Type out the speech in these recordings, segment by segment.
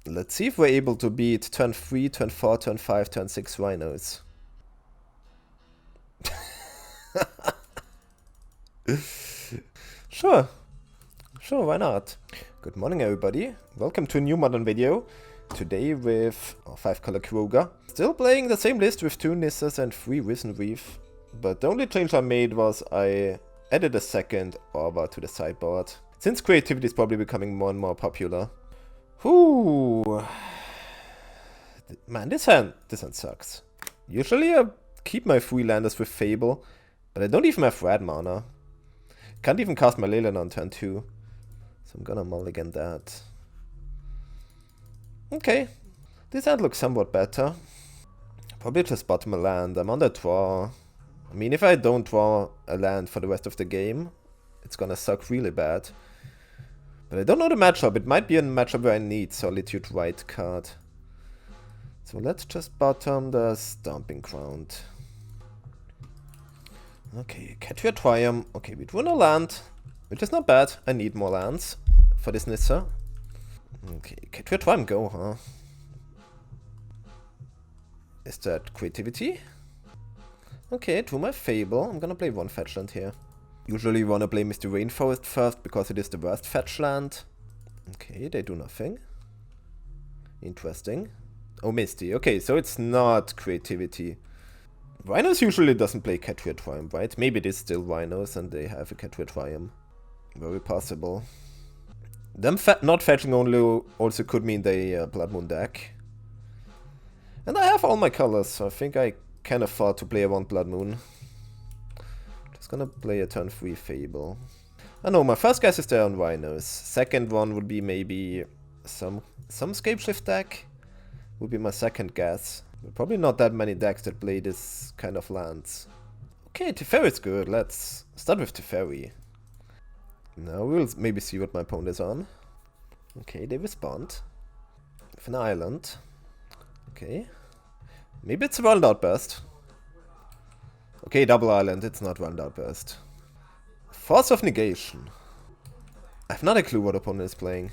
Let's see if we're able to beat turn 3, turn 4, turn 5, turn 6 Rhinos. Sure. Sure, why not? Good morning, everybody. Welcome to a new modern video. Today with 5-color Keruga. Still playing the same list with 2 Nissas and 3 Resurgent. But the only change I made was I added a second Orba to the sideboard. Since creativity is probably becoming more and more popular. Whoo! Man, this hand sucks. Usually I keep my 3 landers with Fable, but I don't even have red mana. Can't even cast my Leyland on turn 2. So I'm gonna mulligan that. Okay. This hand looks somewhat better. Probably just bottom a land. I'm on the draw. I mean, if I don't draw a land for the rest of the game, it's gonna suck really bad. But I don't know the matchup. It might be a matchup where I need Solitude White card. So let's just bottom the Stomping Ground. Okay, Keruga Triumph. Okay, we drew no land, which is not bad. I need more lands for this Nissa. Okay, Keruga Triumph go, huh? Is that creativity? Okay, to my Fable. I'm gonna play 1 fetch land here. Usually you wanna play Misty Rainforest first because it is the worst fetch land. Okay, they do nothing. Interesting. Oh, Misty. Okay, so it's not creativity. Rhinos usually doesn't play Keruga Triumph, right? Maybe it is still Rhinos and they have a Keruga Triumph. Very possible. Them not fetching only also could mean they Blood Moon deck. And I have all my colors, so I think I can afford to play a 1 Blood Moon. Just gonna play a turn 3 Fable. I know, my first guess is there on Rhinos. Second one would be maybe some Scapeshift deck. Would be my second guess. But probably not that many decks that play this kind of lands. Okay, Teferi's good. Let's start with Teferi. Now we'll maybe see what my opponent is on. Okay, they respond. With an island. Okay. Maybe it's a Wild Outburst. Okay, double island, it's not Wild Outburst. Force of Negation. I have not a clue what opponent is playing.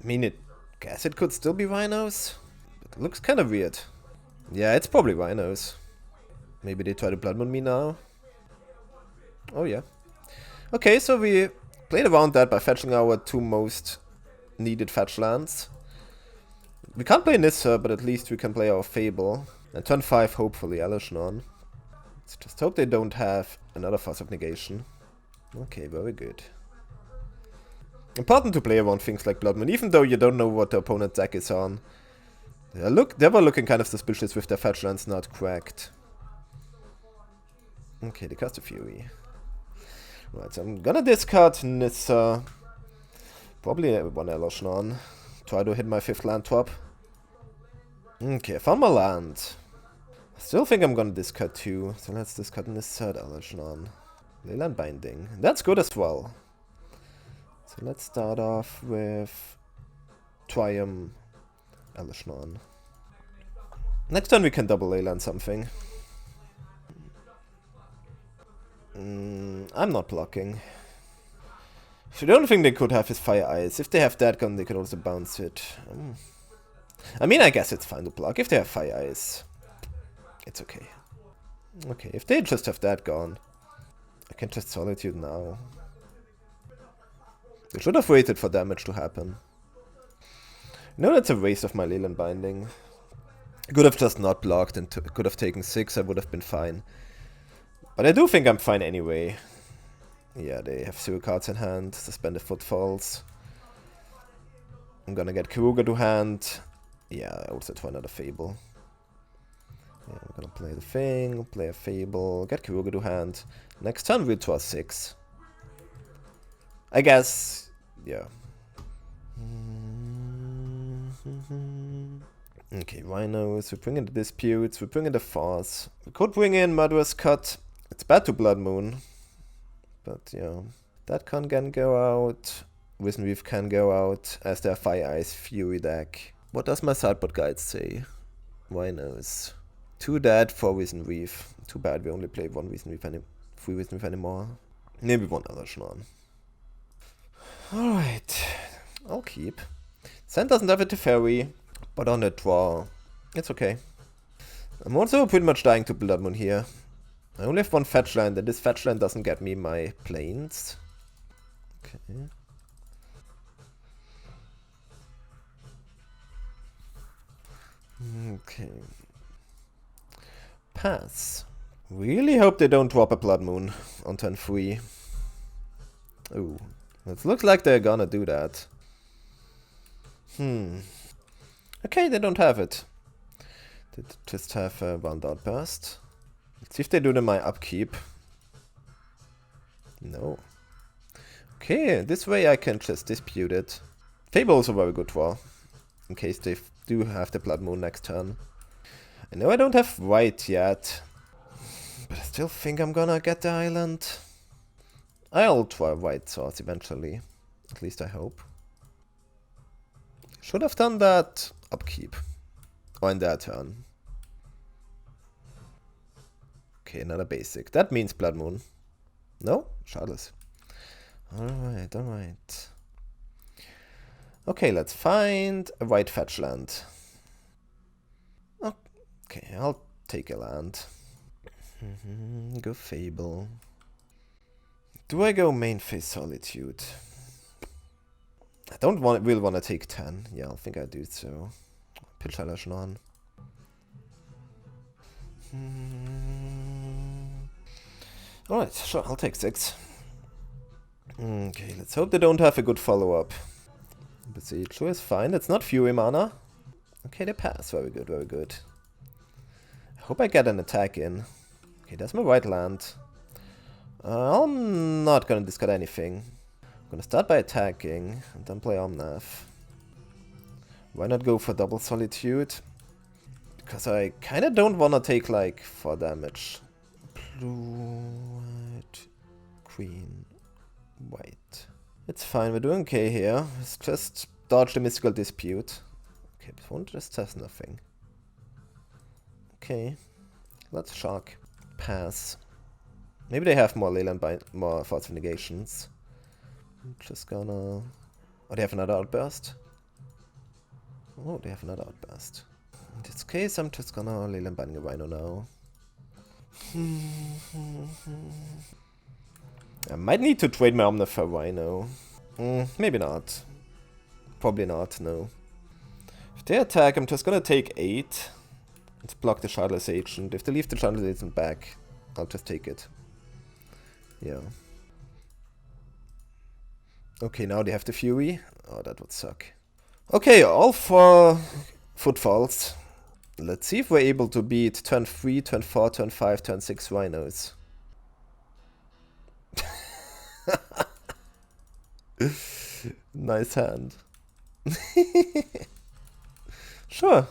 I mean, guess it could still be Rhinos. But it looks kind of weird. Yeah, it's probably Rhinos. Maybe they try to Blood Moon me now. Oh yeah. Okay, so we played around that by fetching our 2 most needed fetch lands. We can't play Nissa, but at least we can play our Fable. And turn 5, hopefully, Alishnon. Let's just hope they don't have another Force of Negation. Okay, very good. Important to play around things like Blood Moon, even though you don't know what the opponent's deck is on. They were looking kind of suspicious with their fetch lands not cracked. Okay, they cast a Fury. Right, so I'm gonna discard Nissa. Probably 1 Alishnon. Try to hit my 5th land top. Okay, I found my land. I still think I'm gonna discard 2, so let's discard Nissa, Alishnon. Leyland Binding. That's good as well. So let's start off with Triumph, Alishnon. Next turn we can double Leyland something. I'm not blocking. So the only thing they could have is Fire Ice. If they have that gun, they could also bounce it. I mean, I guess it's fine to block. If they have Fire Ice, it's okay. Okay, if they just have that gun, I can just Solitude now. They should have waited for damage to happen. No, that's a waste of my Leyland Binding. I could have just not blocked and could have taken 6, I would have been fine. But I do think I'm fine anyway. Yeah, they have 0 cards in hand, Suspended Footfalls. I'm gonna get Keruga to hand. Yeah, I also try another Fable. Yeah, I'm gonna play the thing, play a Fable, get Keruga to hand. Next turn we'll draw 6. I guess, yeah. Okay, Rhinos, we bring in the Disputes, we bring in the Force. We could bring in Murderous Cut. It's bad to Blood Moon. But yeah, that can go out. Resurgent can go out as their Fire Ice Fury deck. What does my sideboard guide say? Rhinos. 2 dead, 4 Resurgent. Too bad we only play 1 Resurgent 3 Resurgent anymore. Maybe 1 other Schnorn. Alright, I'll keep. Sand doesn't have a Teferi, but on a draw, it's okay. I'm also pretty much dying to Blood Moon here. I only have one fetch land, and this fetch land doesn't get me my planes. Okay. Okay. Pass. Really hope they don't drop a Blood Moon on turn 3. Ooh. It looks like they're gonna do that. Okay, they don't have it. They just have a Wound Outburst. Let's see if they do it in my upkeep. No. Okay, this way I can just dispute it. Fable also very good draw. In case they do have the Blood Moon next turn. I know I don't have white yet. But I still think I'm gonna get the island. I'll try white swords eventually. At least I hope. Should have done that upkeep. Or in their turn. Okay, another basic. That means Blood Moon. No? Shardless. Alright, alright. Okay, let's find a white fetch land. Okay, I'll take a land. Go Fable. Do I go main phase Solitude? I don't really want to take 10. Yeah, I think I do so. Pilchalash on. Alright, sure, I'll take 6. Okay, let's hope they don't have a good follow-up. Besiege is fine, it's not Fury mana. Okay, they pass, very good, very good. I hope I get an attack in. Okay, that's my white land. I'm not gonna discard anything. I'm gonna start by attacking, and then play Omnath. Why not go for double Solitude? Because I kinda don't wanna take like 4 damage. Blue, white, green, white. It's fine, we're doing okay here. Let's just dodge the Mystical Dispute. Okay, this one just has nothing. Okay, let's shock. Pass. Maybe they have more Leyland more Thoughts of Negations. I'm just gonna... Oh, they have another Outburst? Oh, they have another Outburst. In this case, I'm just gonna Leyland Binding a Rhino now. I might need to trade my Omnath for Rhino. Maybe not. Probably not, no. If they attack, I'm just gonna take 8. Let's block the Shardless Agent. If they leave the Shardless Agent back, I'll just take it. Yeah. Okay, now they have the Fury. Oh, that would suck. Okay, all 4 footfalls. Let's see if we're able to beat turn 3, turn 4, turn 5, turn 6 Rhinos. Nice hand. Sure.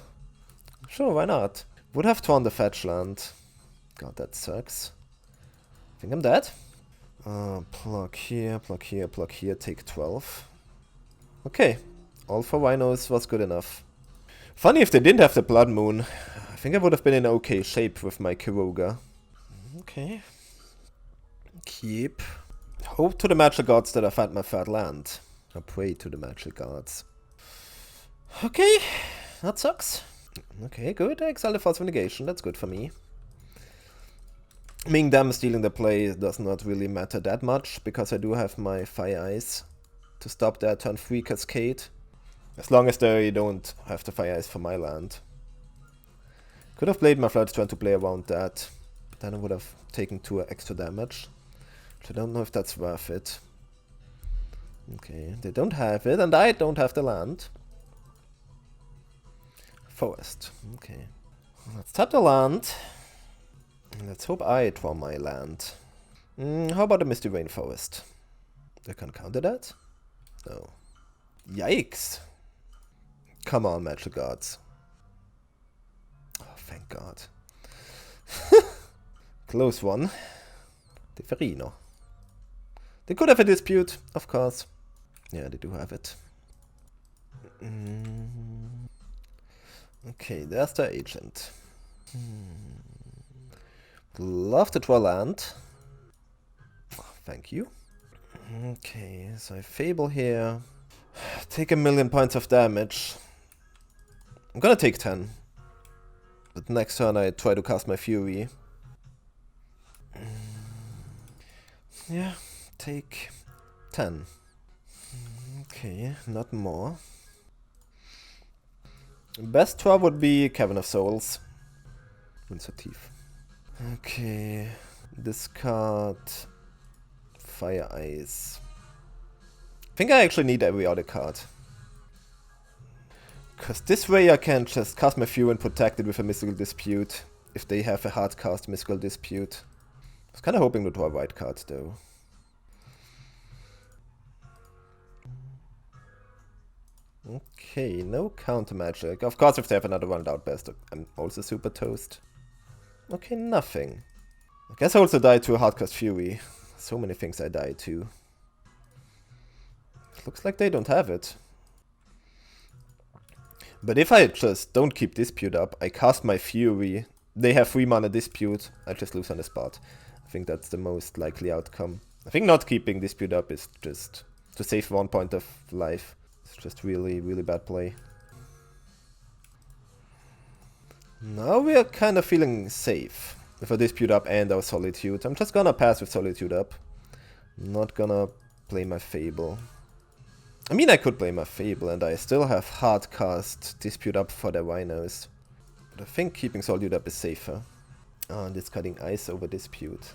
Sure, why not? Would have torn the fetch land. God, that sucks. I think I'm dead. Pluck here, pluck here, pluck here, take 12. Okay. All 4 Rhinos was good enough. Funny if they didn't have the Blood Moon. I think I would have been in okay shape with my Keruga. Okay. Keep. Hope to the magic gods that I found my third land. I pray to the magic gods. Okay. That sucks. Okay, good. I exile the Thoughts of Negation. That's good for me. Meaning them stealing the play does not really matter that much, because I do have my Fire Eyes to stop their turn 3 cascade. As long as they don't have the Fire Eyes for my land. Could have played my Flood trying to play around that, but then I would have taken 2 extra damage. Which I don't know if that's worth it. Okay, they don't have it, and I don't have the land. Forest, okay. Let's tap the land. Let's hope I draw my land. How about a Misty Rainforest? They can counter that? No. Yikes! Come on, magic gods. Oh, thank God. Close one. Deferino. They could have a dispute, of course. Yeah, they do have it. Okay, there's the agent. Love to draw land. Oh, thank you. Okay, so I Fable here. Take 1,000,000 points of damage. I'm gonna take 10. But next turn I try to cast my Fury. Yeah, take 10. Okay, not more. Best draw would be Cavern of Souls. Windsor Teeth. Okay, discard Fire Ice. I think I actually need every other card. Because this way I can just cast my Fury and protect it with a Mystical Dispute if they have a hard cast Mystical Dispute. I was kind of hoping to draw a white card though. Okay, no counter magic. Of course, if they have another one at Outburst, I'm also super toast. Okay, nothing. I guess I also died to a hardcast Fury. So many things I died to. Looks like they don't have it. But if I just don't keep Dispute up, I cast my Fury, they have 3 mana Dispute, I just lose on the spot. I think that's the most likely outcome. I think not keeping Dispute up is just to save 1 point of life. It's just really, really bad play. Now we are kind of feeling safe with a Dispute up and our Solitude. I'm just gonna pass with Solitude up. Not gonna play my Fable. I mean, I could play my Fable and I still have hardcast Dispute up for the Rhinos. But I think keeping Solitude up is safer. And discarding Ice over Dispute.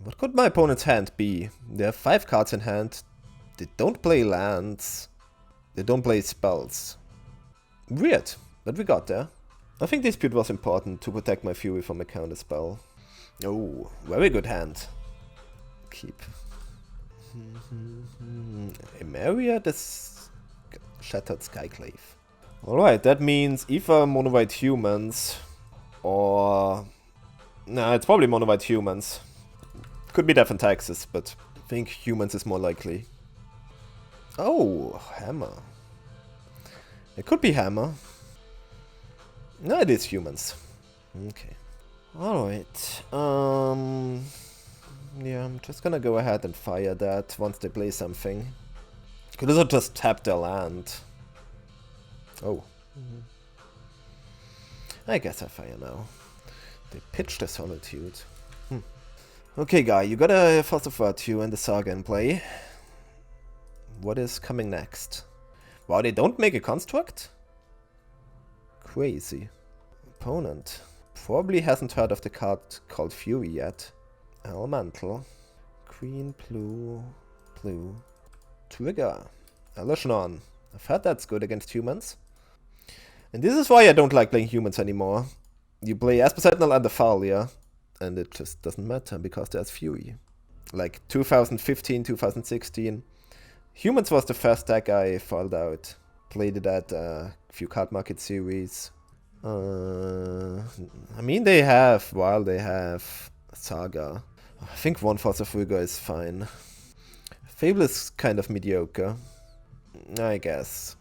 What could my opponent's hand be? They have 5 cards in hand. They don't play lands. They don't play spells. Weird, but we got there. I think Dispute was important to protect my Fury from a counter spell. Oh, very good hand. Keep. Emeria, this Shattered Skyclave. Alright, that means either Mono White Humans or... Nah, it's probably Mono White Humans. Could be Death and Taxes, but I think Humans is more likely. Oh, Hammer. It could be Hammer. No, it is Humans. Okay. Alright. Yeah, I'm just gonna go ahead and fire that once they play something. Could also just tap their land. Oh. I guess I fire now. They pitched a Solitude. Okay, guy, you got a Force of Virtue and the Saga in play. What is coming next? Wow, they don't make a construct? Crazy. Opponent probably hasn't heard of the card called Fury yet. Elemental. Green, blue, blue. Trigger. Elishnon. I've heard that's good against humans. And this is why I don't like playing humans anymore. You play Esper Sentinel and the Thalia, and it just doesn't matter because there's Fury. Like 2015, 2016. Humans was the first deck I followed out. Played it at a few card market series. I mean, they have Saga. I think one Force of Rigor is fine. Fable is kind of mediocre. I guess.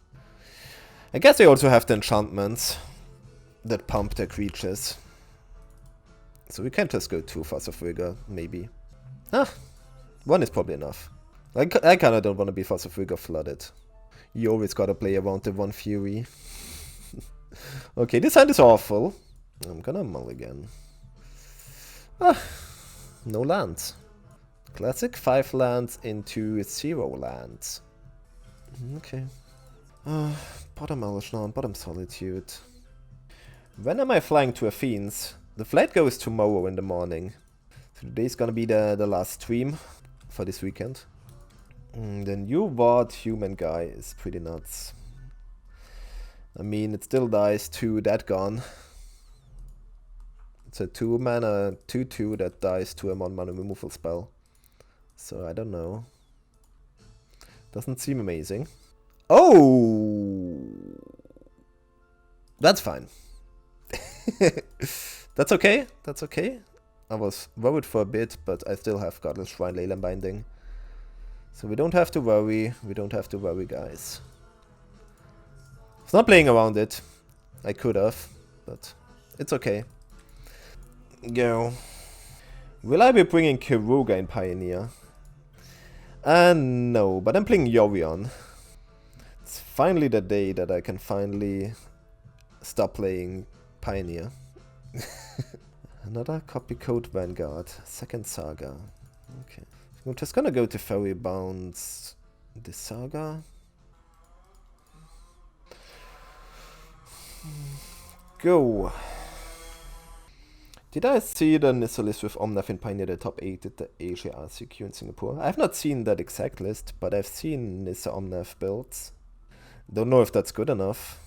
I guess they also have the enchantments that pump their creatures. So we can just go 2 Force of Rigor, maybe. Ah, 1 is probably enough. I kinda don't want to be Force of Rigor flooded. You always gotta play around the 1 Fury. Okay, this hand is awful. I'm gonna mulligan. Ah, no lands. Classic 5 lands into 0 lands. Okay. Bottom Elishnon, bottom Solitude. When am I flying to Athens? The flight goes tomorrow in the morning. So today's gonna be the last stream for this weekend. The new Ward human guy is pretty nuts. I mean, it still dies to that gun. It's a 2 mana 2/2 that dies to a 1 mana removal spell. So I don't know. Doesn't seem amazing. Oh! That's fine. That's okay. That's okay. I was worried for a bit, but I still have Godless Shrine Leyland Binding. So we don't have to worry. We don't have to worry, guys. I was not playing around it. I could have, but it's okay. Go. Will I be bringing Keruga in Pioneer? No, but I'm playing Yorion. It's finally the day that I can finally stop playing Pioneer. Another copy code Vanguard. Second Saga. Okay. I'm just gonna go to Fairy Bounce this Saga. Go! Did I see the Nissa list with Omnath in Pioneer, the top 8 at the Asia RCQ in Singapore? I have not seen that exact list, but I've seen Nissa Omnath builds. Don't know if that's good enough.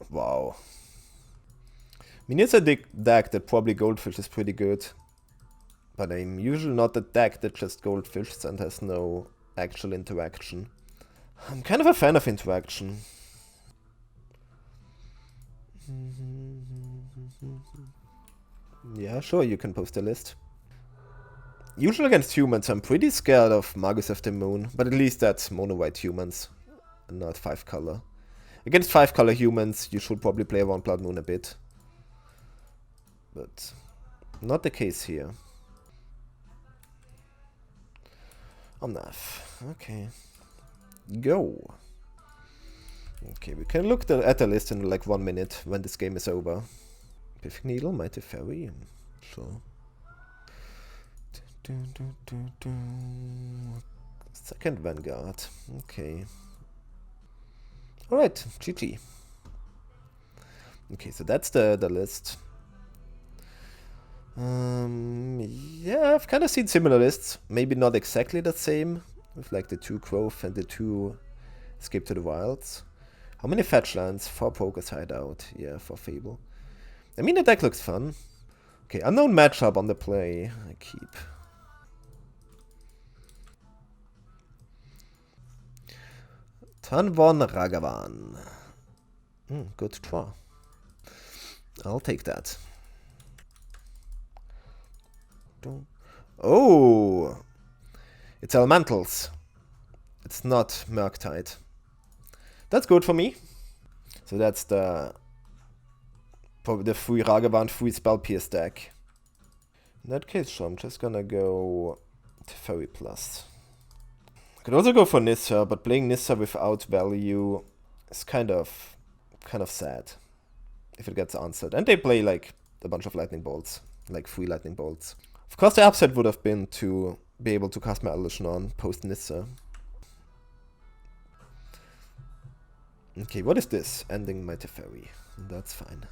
Wow. I mean, it's a deck that probably Goldfish is pretty good. But I'm usually not a deck that just Goldfishes and has no actual interaction. I'm kind of a fan of interaction. Yeah, sure, you can post a list. Usually against humans, I'm pretty scared of Magus of the Moon, but at least that's mono-white humans, and not 5-color. Against 5-color humans, you should probably play around Blood Moon a bit. But not the case here. Omnath. Okay. Go. Okay, we can look at the list in like 1 minute when this game is over. Perfect Needle, Mighty Fairy. Sure. Second Vanguard. Okay. Alright, GG. Okay, so that's the list. Yeah, I've kind of seen similar lists. Maybe not exactly the same, with like the 2 Growth and the 2 Escape to the Wilds. How many fetch lands? 4 Poker's Hideout. Yeah, 4 Fable. I mean, the deck looks fun. Okay, unknown matchup on the play. I keep. Turn 1 Ragavan. Good draw. I'll take that. Oh! It's Elementals. It's not Murktide. That's good for me. So that's the free Ragavan, free Spell Pierce deck. In that case, sure, I'm just gonna go to Fairy Plus. I could also go for Nissa, but playing Nissa without value is kind of sad if it gets answered. And they play like a bunch of lightning bolts, like 3 lightning bolts. Of course, the upside would have been to be able to cast my Elish on post Nissa. Okay, what is this? Ending my Teferi. That's fine.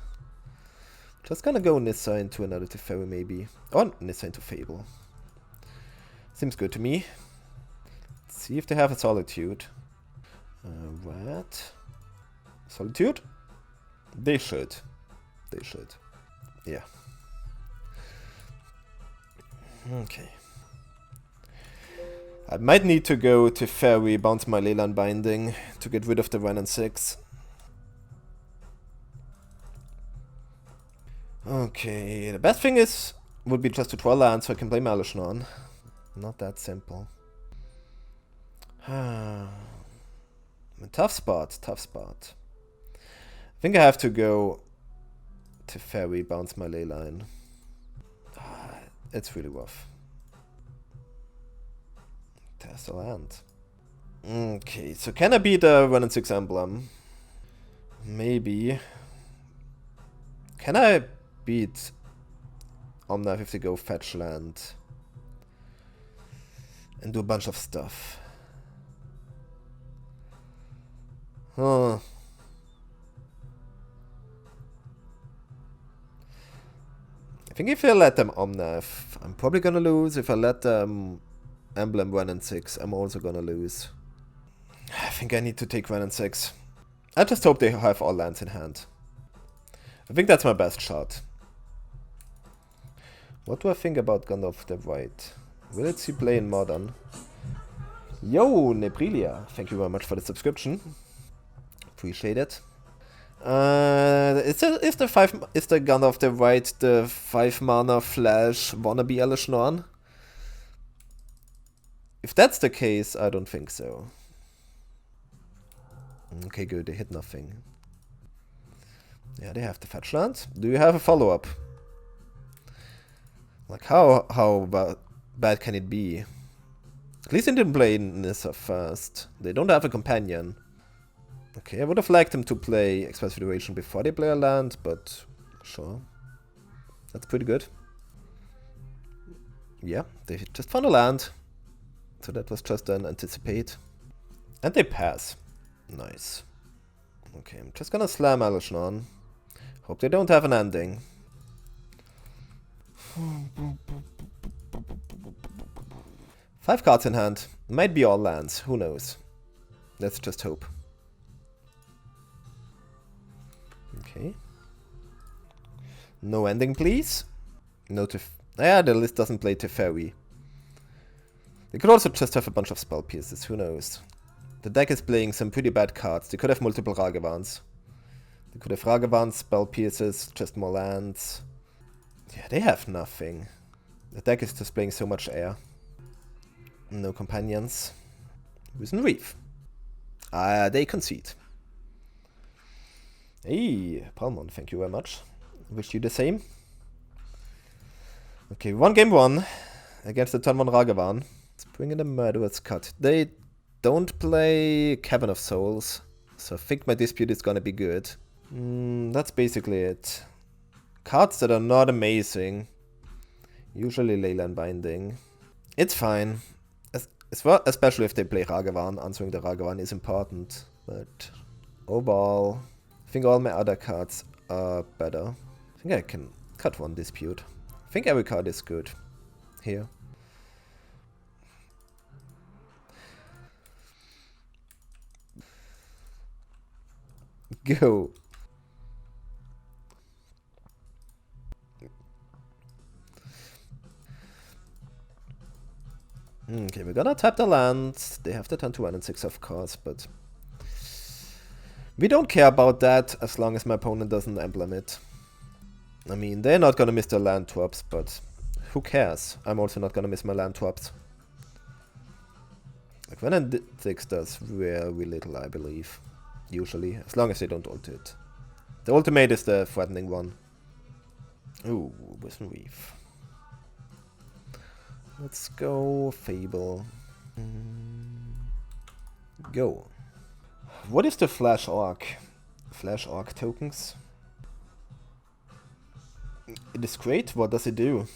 Just gonna go Nissa into another Teferi maybe. Or Nissa into Fable. Seems good to me. Let's see if they have a Solitude. What? Solitude? They should. They should. Yeah. Okay. I might need to go to Fairy, bounce my Leyline Binding to get rid of the Wrenn&6. Okay, the best thing would be just to draw land so I can play Malishnon. Not that simple. Tough spot, tough spot. I think I have to go to Fairy, bounce my Leyline. It's really rough. Test a land. Okay, so can I beat the Rhinos emblem? Maybe. Can I beat Omnath if they go fetch land? And do a bunch of stuff? Huh. I think if I let them Omnath, I'm probably gonna lose. If I let them Emblem Wrenn&6, I'm also gonna lose. I think I need to take Wrenn&6. I just hope they have all lands in hand. I think that's my best shot. What do I think about Gun of the White? Will it see play in Modern? Yo, Nebrilia, thank you very much for the subscription. Appreciate it. Is the Gun of the White the 5 mana flash wannabe Elish Norn? If that's the case, I don't think so. Okay, good, they hit nothing. Yeah, they have the fetch land. Do you have a follow-up? Like, how bad can it be? At least they didn't play Nissa first. They don't have a companion. Okay, I would have liked them to play Express Federation before they play a land, but sure. That's pretty good. Yeah, they just found a land. So that was just an anticipate. And they pass. Nice. Okay, I'm just gonna slam Alishnon. Hope they don't have an ending. Five cards in hand. Might be all lands, who knows. Let's just hope. Okay. No ending, please. No yeah, the list doesn't play Teferi. They could also just have a bunch of spell pieces, who knows. The deck is playing some pretty bad cards. They could have multiple Ragavans. They could have Ragavans, spell pieces, just more lands. Yeah, they have nothing. The deck is just playing so much air. No companions. Risen Reef. They concede. Hey, Palmon, thank you very much. Wish you the same. Okay, game one against the turn 1 Ragavan. Let's bring in the Murderer's Cut. They don't play Cavern of Souls, so I think my dispute is gonna be good. That's basically it. Cards that are not amazing. Usually Leyland Binding. It's fine. Especially if they play Ragavan. Answering the Ragavan is important. But overall, I think all my other cards are better. I think I can cut one dispute. I think every card is good here. Go. Okay, we're gonna tap the lands. They have the turn to Rhinos, of course, but we don't care about that as long as my opponent doesn't emblem it. I mean, they're not gonna miss their land drops, but who cares? I'm also not gonna miss my land drops. Like Wrenn&6 does very little, I believe. Usually, as long as they don't ult it. The ultimate is the threatening one. Ooh, Wisdom Reef. Let's go Fable. Go. What is the Flash Orc? Flash Orc tokens? It is great. What does it do?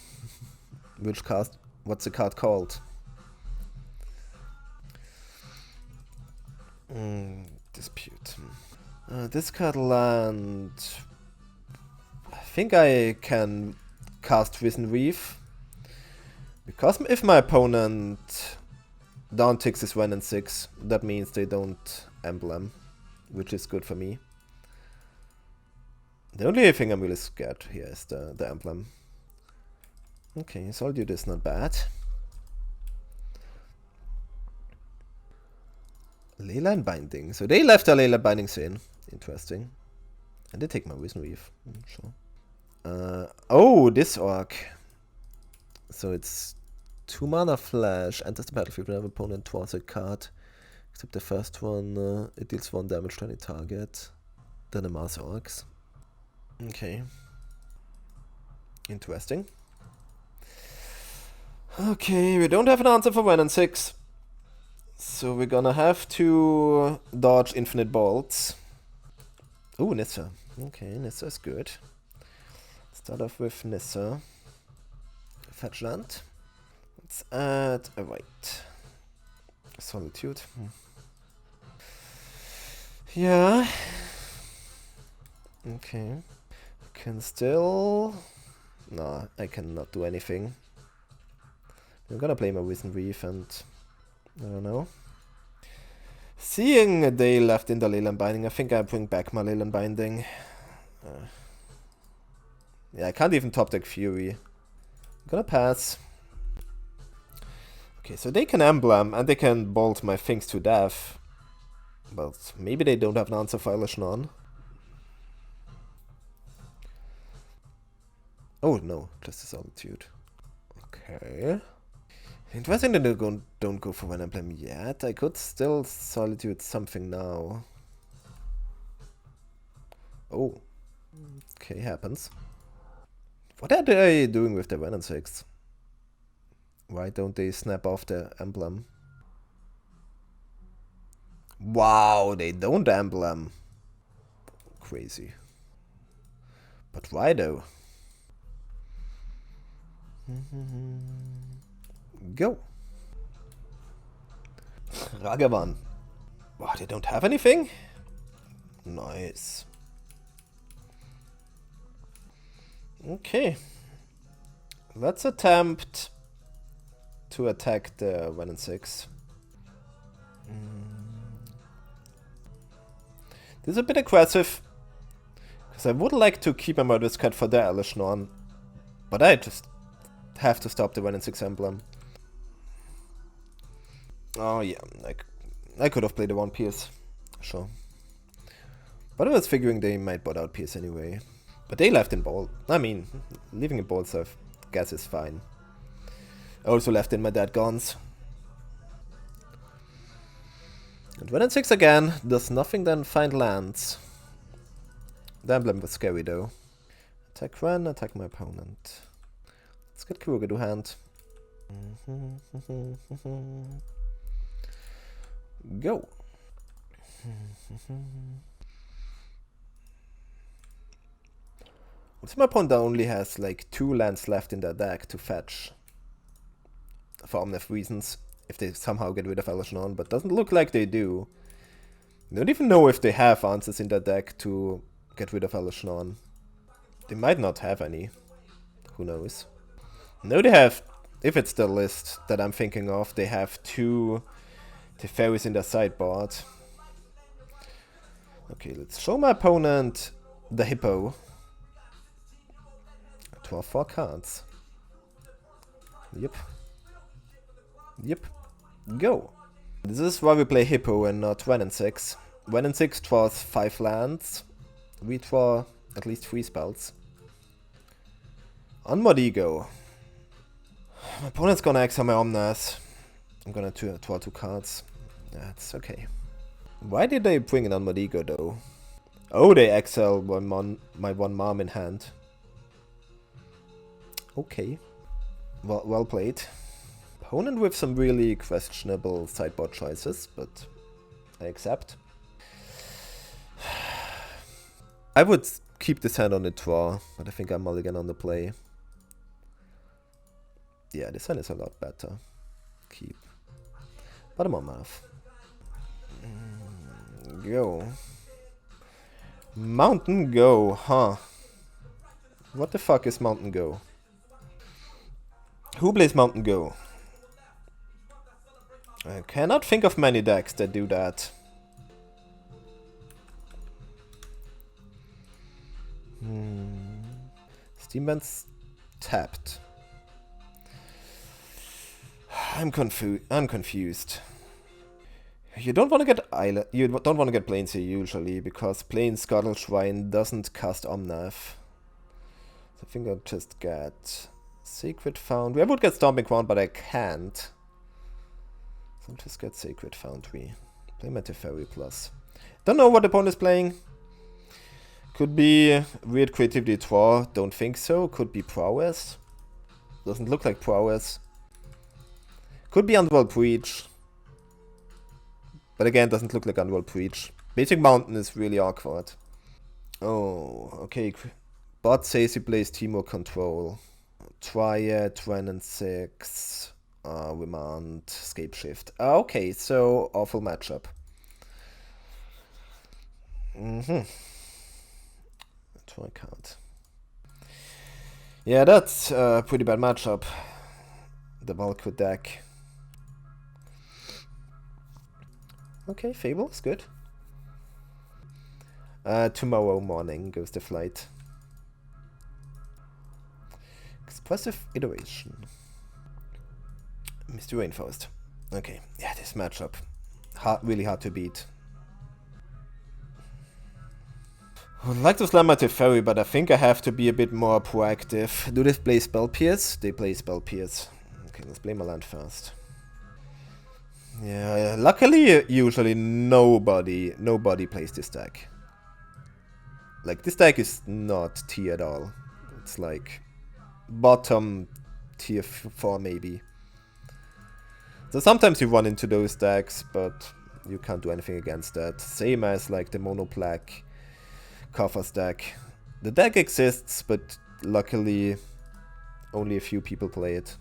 Which card? What's the card called? Dispute. Discard land. I think I can cast Risen Reef. Because if my opponent down ticks his Wrenn&6, that means they don't emblem, which is good for me. The only thing I'm really scared here is the emblem. Okay, Solitude is not bad. Leyline Binding. So they left their Leyline Bindings in. Interesting. And they take my Risen Reef. Sure. Oh, this orc. So it's 2 mana flash, enters the battlefield whenever opponent draws a card. Except the first one, it deals 1 damage to any target. Then the Mars Orcs. Okay. Interesting. Okay, we don't have an answer for Wrenn&6. So we're gonna have to dodge infinite bolts. Oh, Nissa. Okay, Nissa is good. Start off with Nissa. Fetch land. Let's add a white. Solitude. Yeah. Okay. Can still... No, I cannot do anything. I'm gonna play my Risen Reef and... I don't know. Seeing they left in the Leyland Binding, I think I bring back my Leyland Binding. Yeah, I can't even top deck Fury. I'm gonna pass. Okay, so they can emblem and they can bolt my things to death. But maybe they don't have an answer for Alishnon. Oh no, just a Solitude. Okay. Interesting that they don't go for one emblem yet. I could still Solitude something now. Oh. Okay, happens. What are they doing with the Rhinos? Why don't they snap off the emblem? Wow, they don't emblem. Crazy. But why though? Go. Ragavan. Wow, they don't have anything? Nice. Okay. Let's attempt to attack the Wrenn&6. This is a bit aggressive, because I would like to keep my RespectTheCat for their Elishnorn, but I just have to stop the Wrenn&6 emblem. Oh yeah, I could have played the 1 Pierce, sure. But I was figuring they might bot out Pierce anyway. But they left in bold. I mean, leaving in bold I guess is fine. I also left in my dead guns. And Rhinos again does nothing then find lands. The emblem was scary though. Attack Wrenn, attack my opponent. Let's get Keruga to hand. Go. What's my opponent only has like 2 lands left in their deck to fetch. For omnif reasons. If they somehow get rid of Elishnorn, but doesn't look like they do. I don't even know if they have answers in their deck to get rid of Elishnorn. They might not have any. Who knows? No, they have, if it's the list that I'm thinking of, they have 2 Teferis in their sideboard. Okay, let's show my opponent the Hippo. Draw 4 cards. Yep. Yep. Go. This is why we play Hippo and not Wrenn&6. Wrenn&6 draws 5 lands. We draw at least 3 spells. On MTGO. My opponent's gonna exile my Omnas. I'm gonna draw 2 cards. That's okay. Why did they bring it on MTGO though? Oh, they exile my 1 Mom in hand. Okay. Well played. Opponent with some really questionable sideboard choices, but I accept. I would keep this hand on the draw, but I think I'm mulligan on the play. Yeah, this hand is a lot better. Keep. But I'm on math. Go. Mountain Go, huh? What the fuck is Mountain Go? Who plays Mountain Go? I cannot think of many decks that do that. Steam Band's tapped. I'm confused. You don't want to get island. You don't want to get Plains here usually because Plains Scuttle Shrine doesn't cast Omnath. So I think I'll just get Sacred Foundry. I would get Stomping Ground, but I can't. So I'll just get Sacred Foundry. Play my Teferi plus. Don't know what the opponent is playing. Could be weird creativity draw. Don't think so. Could be prowess. Doesn't look like prowess. Could be Underworld Breach. But again, doesn't look like Underworld Breach. Magic Mountain is really awkward. Oh, okay. Bot says he plays Teamwork Control. Triad, Rhinos, Remand, Scapeshift. Okay, so awful matchup. Try card. Yeah, that's a pretty bad matchup. The Valkyrie deck. Okay, Fable is good. Tomorrow morning goes the flight. Expressive Iteration. Mr. Rainforest. Okay, yeah, this matchup. Really hard to beat. I would like to slam my Teferi, but I think I have to be a bit more proactive. Do they play Spell Pierce? They play Spell Pierce. Okay, let's play my land first. Yeah, luckily, usually nobody plays this deck. Like, this deck is not T at all. It's like bottom tier 4 maybe. So sometimes you run into those decks, but You can't do anything against that. Same as like the mono black Kafas deck. The deck exists, but luckily only a few people play it.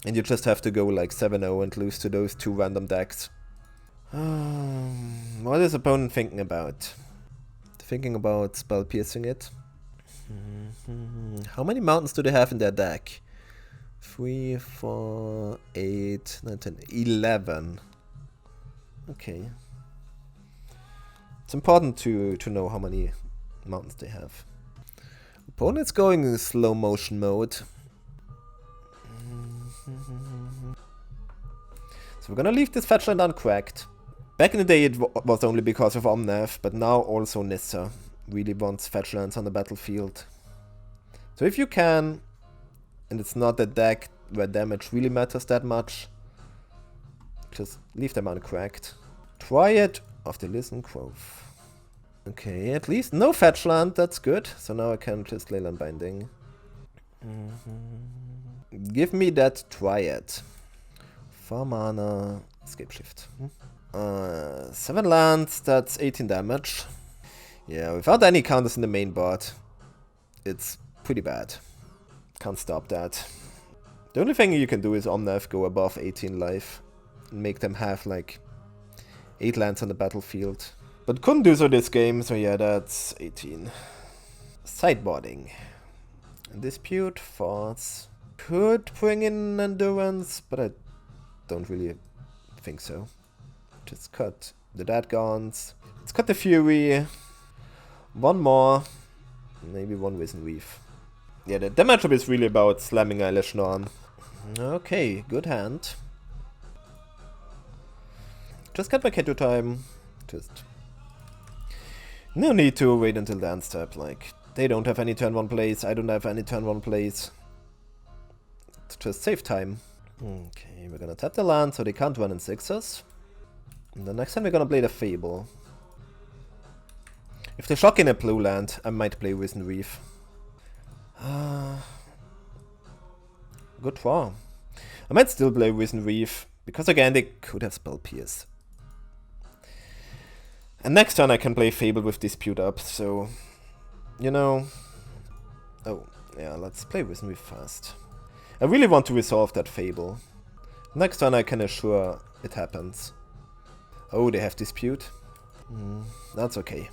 And you just have to go like 7-0 and lose to those two random decks. What is opponent thinking about? Thinking about spell piercing it. How many mountains do they have in their deck? 3, 4, 8, 9, 10, 11. Okay. It's important to know how many mountains they have. Opponent's going in slow motion mode. So we're gonna leave this fetchland uncracked. Back in the day it was only because of Omnath, but now also Nissa really wants fetchlands on the battlefield. So if you can, and it's not a deck where damage really matters that much, just leave them uncracked. Triad of the Listen Grove. Okay, at least no fetchland, that's good. So now I can just Leyland Binding. Give me that Triad. 4 mana, Scapeshift. 7 lands, that's 18 damage. Yeah, without any counters in the main board, it's pretty bad. Can't stop that. The only thing you can do is Omnath go above 18 life and make them have like 8 lands on the battlefield. But couldn't do so this game, so yeah, that's 18. Sideboarding. Dispute, Force. Could bring in Endurance, but I don't really think so. Just cut the Dead Gaunt's. Let's cut the Fury. One more. Maybe one Wizen Weave. Yeah, the matchup is really about slamming Eilish Norn. Okay, good hand. Just cut my Ketu time. Just... no need to wait until the end step. Like, they don't have any turn 1 plays. I don't have any turn 1 plays. Just save time. Okay, we're gonna tap the land so they can't run in 6s. And the next time we're gonna play the Fable. If they shock in a blue land, I might play Wizen Reef. Good draw. I might still play Wizen Reef, because again they could have Spell Pierce. And next turn I can play Fable with Dispute up, so... you know... oh, yeah, let's play Wizen Reef first. I really want to resolve that Fable. Next turn I can assure it happens. Oh, they have Dispute. That's okay.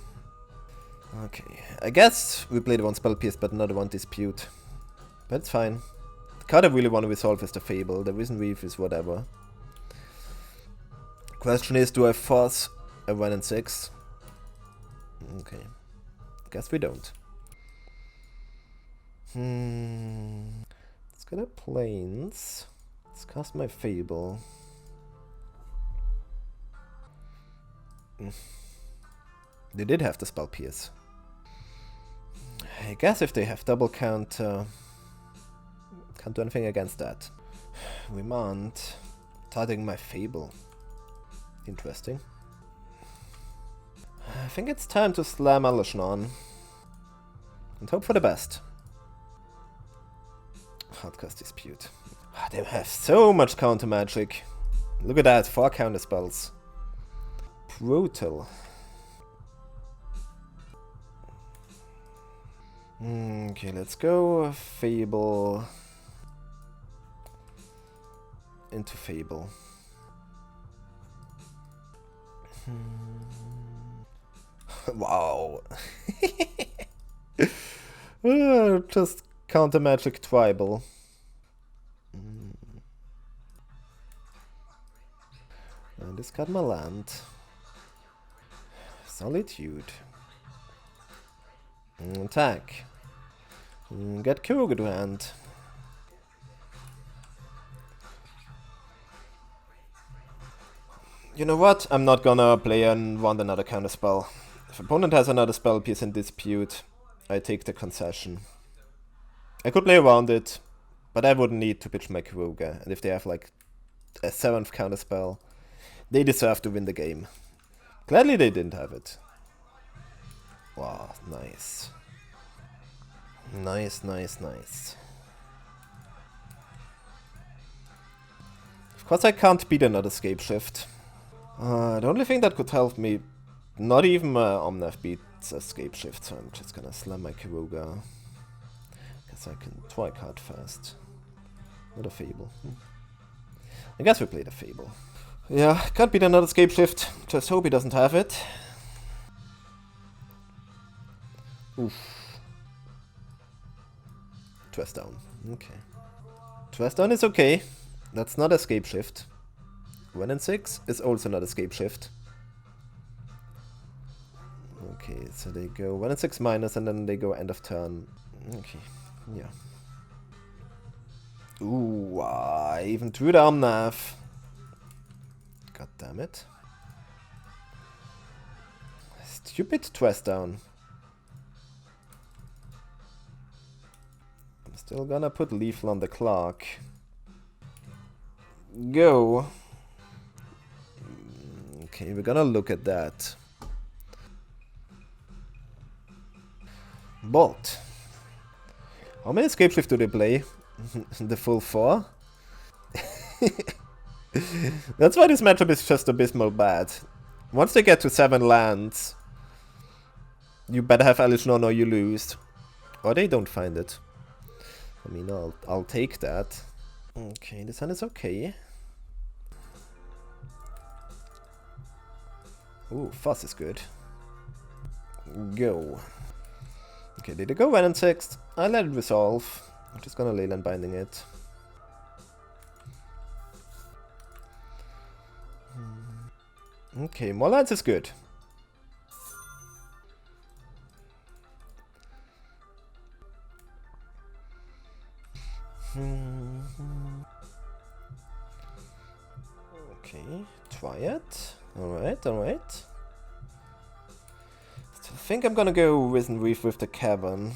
Okay, I guess we played one Spell Pierce but another one Dispute. But it's fine. The card I really want to resolve is the Fable. The Wizen Reef is whatever. Question is, do I force a Wrenn&6? Okay. Guess we don't. Let's get a Plains. Let's cast my Fable. They did have the Spell Pierce. I guess if they have double counter, can't do anything against that. Remand. Targeting my Fable. Interesting. I think it's time to slam Eilish Norn. And hope for the best. Hardcast Dispute. They have so much counter magic. Look at that, 4 counter spells. Brutal. Okay, let's go Fable into Fable. Wow. Just counter magic tribal. And discard my land. Solitude. Attack. Get Keruga to hand. You know what? I'm not gonna play and want another counter spell. If opponent has another spell piece in Dispute, I take the concession. I could play around it, but I wouldn't need to pitch my Keruga. And if they have like a 7th counter spell, they deserve to win the game. Gladly they didn't have it. Wow, nice. Nice, nice, nice. Of course I can't beat another Scapeshift. The only thing that could help me, not even Omnath beats Scapeshift, so I'm just gonna slam my Keruga. Guess I can try card fast. Not a Fable. I guess we played a Fable. Yeah, can't beat another Scapeshift. Just hope he doesn't have it. Oof. Twist down. Okay. Twist down is okay. That's not a Scapeshift. Wrenn&6 is also not a Scapeshift. Okay, so they go Wrenn&6 minus and then they go end of turn. Okay, yeah. Ooh, I even drew the Omnath. God damn it. Stupid twist down. I'm still gonna put Lethal on the clock. Go. Okay, we're gonna look at that. Bolt. How many Scapeshift do they play? The full 4? That's why this matchup is just abysmal bad. Once they get to 7 lands, you better have Alishnon or you lose. Or they don't find it. I mean, I'll take that. Okay, this one is okay. Ooh, Fuss is good. Go. Okay, did they go Wrenn&6? I let it resolve. I'm just gonna Leyland Binding it. Okay, more lands is good. Okay, try it. Alright, alright. I think I'm gonna go Risen Reef with the Cavern.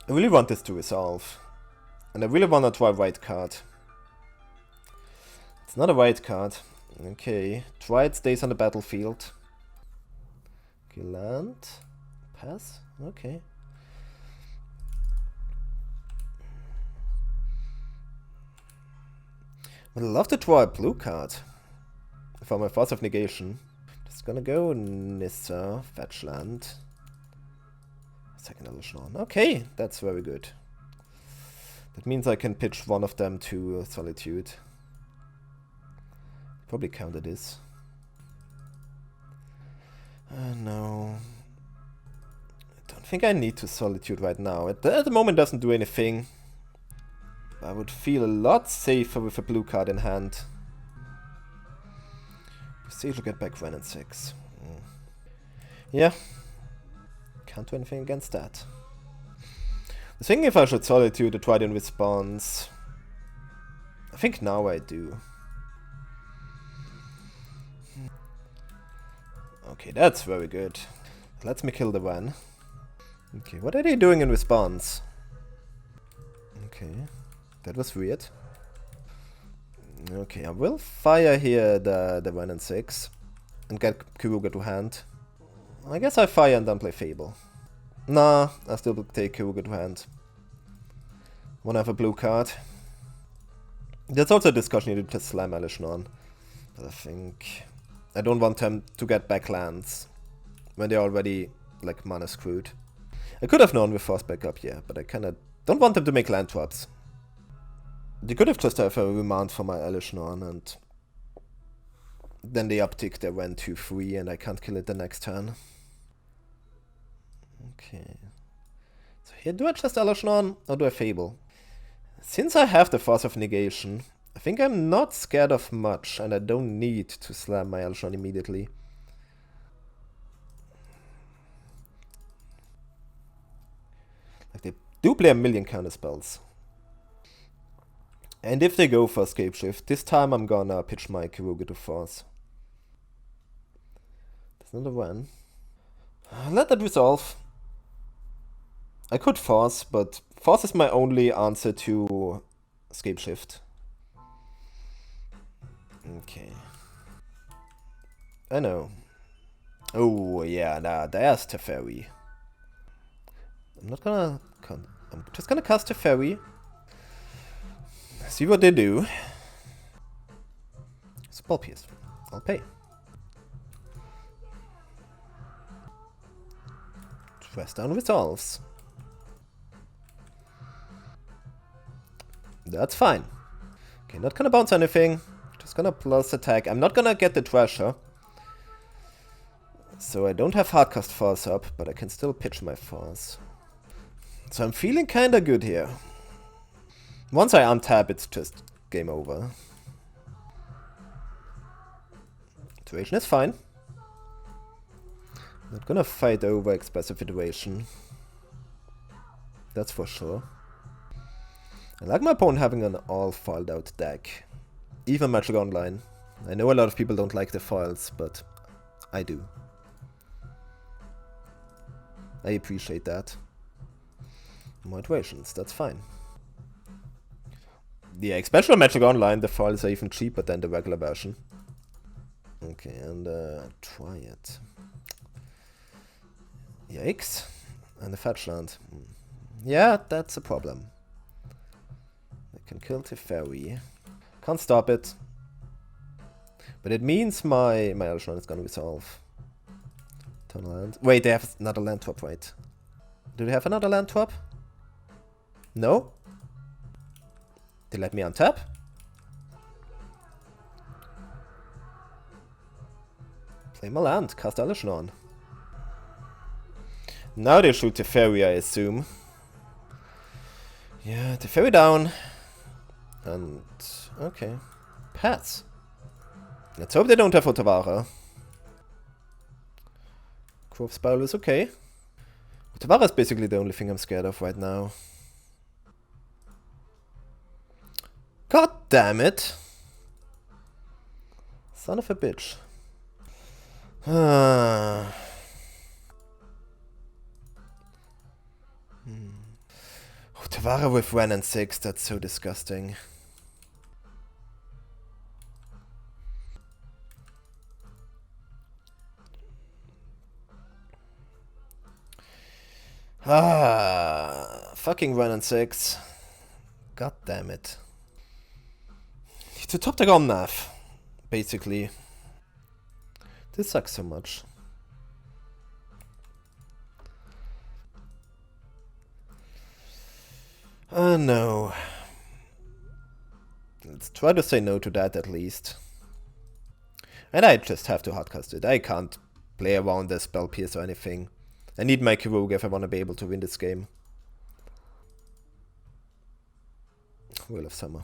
I really want this to resolve. And I really wanna try white card. It's not a white card. Okay, try it, stays on the battlefield. Okay, land. Pass? Okay. I'd love to draw a blue card for my Force of Negation. Just gonna go Nissa, fetch land. Second Alishnon. Okay, that's very good. That means I can pitch one of them to Solitude. Probably counter this. No. I don't think I need to Solitude right now. At the moment doesn't do anything. I would feel a lot safer with a blue card in hand. Prestige will get back Rhinos. Yeah. Can't do anything against that. I was thinking if I should Solitude to try in response. I think now I do. Okay, that's very good. Let me kill the Wrenn. Okay, what are they doing in response? Okay, that was weird. Okay, I will fire here the Wrenn&6 and get Keruga to hand. I guess I fire and then play Fable. Nah, I still take Keruga to hand. Wanna have a blue card. There's also a discussion you to just slam Alishnon. But I think I don't want them to get back lands when they're already like mana screwed. I could have known with Force backup, yeah, but I kinda don't want them to make land traps. They could have just have a remand for my Alishnon and then they uptick their Wrenn 2-3 and I can't kill it the next turn. Okay. So here, do I just Alishnon or do I Fable? Since I have the Force of Negation, I think I'm not scared of much and I don't need to slam my Alishnon immediately. Like they do play a million counter spells. And if they go for Scapeshift, this time I'm gonna pitch my Keruga to Force. There's another one. Let that resolve. I could Force, but Force is my only answer to Scapeshift. Okay. I know. Oh, yeah, nah, there's Teferi. I'm not gonna... I'm just gonna cast Teferi. See what they do. Spell Pierce. I'll pay. Press down resolves. That's fine. Okay, not gonna bounce anything. Just gonna plus attack. I'm not gonna get the treasure. So I don't have hardcast force up, but I can still pitch my force. So I'm feeling kinda good here. Once I untap, it's just game over. Iteration is fine. Not gonna fight over expressive iteration. That's for sure. I like my opponent having an all foiled out deck. Even Magic Online. I know a lot of people don't like the foils, but I do. I appreciate that. More iterations, that's fine. Yeah, especially on Magic Online, the foils are even cheaper than the regular version. Okay, and try it. Yikes. And the fetch land. Yeah, that's a problem. I can kill Teferi. Can't stop it. But it means my Elshon is gonna resolve. Turn land. Wait, they have another land drop, right? Do they have another land drop? No? They let me untap? Play my land, cast Elshon on. Now they shoot Teferi, I assume. Yeah, Teferi down. And... okay. Pass. Let's hope they don't have Otawara. Grove Spiral is okay. Otawara is basically the only thing I'm scared of right now. God damn it! Son of a bitch. Otawara with Wrenn&6, that's so disgusting. Fucking Wrenn&6. God damn it. To top the Omnath, basically. This sucks so much. Oh no. Let's try to say no to that at least. And I just have to hardcast it. I can't play around the spell pierce or anything. I need my Keruga if I want to be able to win this game. Wheel of Summer.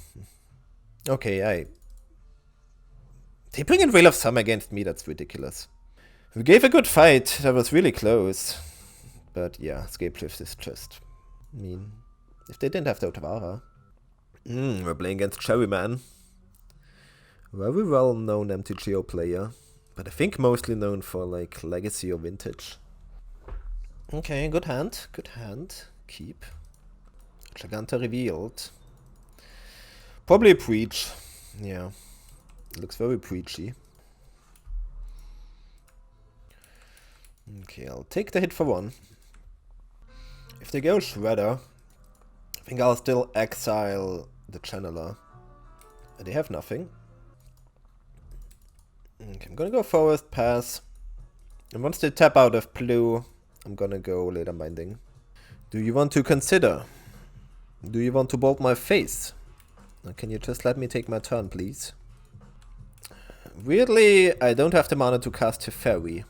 Okay, they bring in Wheel of Summer against me, that's ridiculous. We gave a good fight, that was really close. But yeah, Scapeshift is just mean. If they didn't have the Otawara. We're playing against Cherryman. Very well known MTGO player. But I think mostly known for like Legacy or Vintage. Okay, good hand, good hand. Keep. Giganta revealed. Probably a Preach. Yeah. It looks very preachy. Okay, I'll take the hit for one. If they go Shredder, I think I'll still exile the Channeler. They have nothing. Okay, I'm gonna go Forest, pass. And once they tap out of blue, I'm gonna go Later Binding. Do you want to consider? Do you want to bolt my face? Or can you just let me take my turn, please? Weirdly, I don't have the mana to cast Teferi.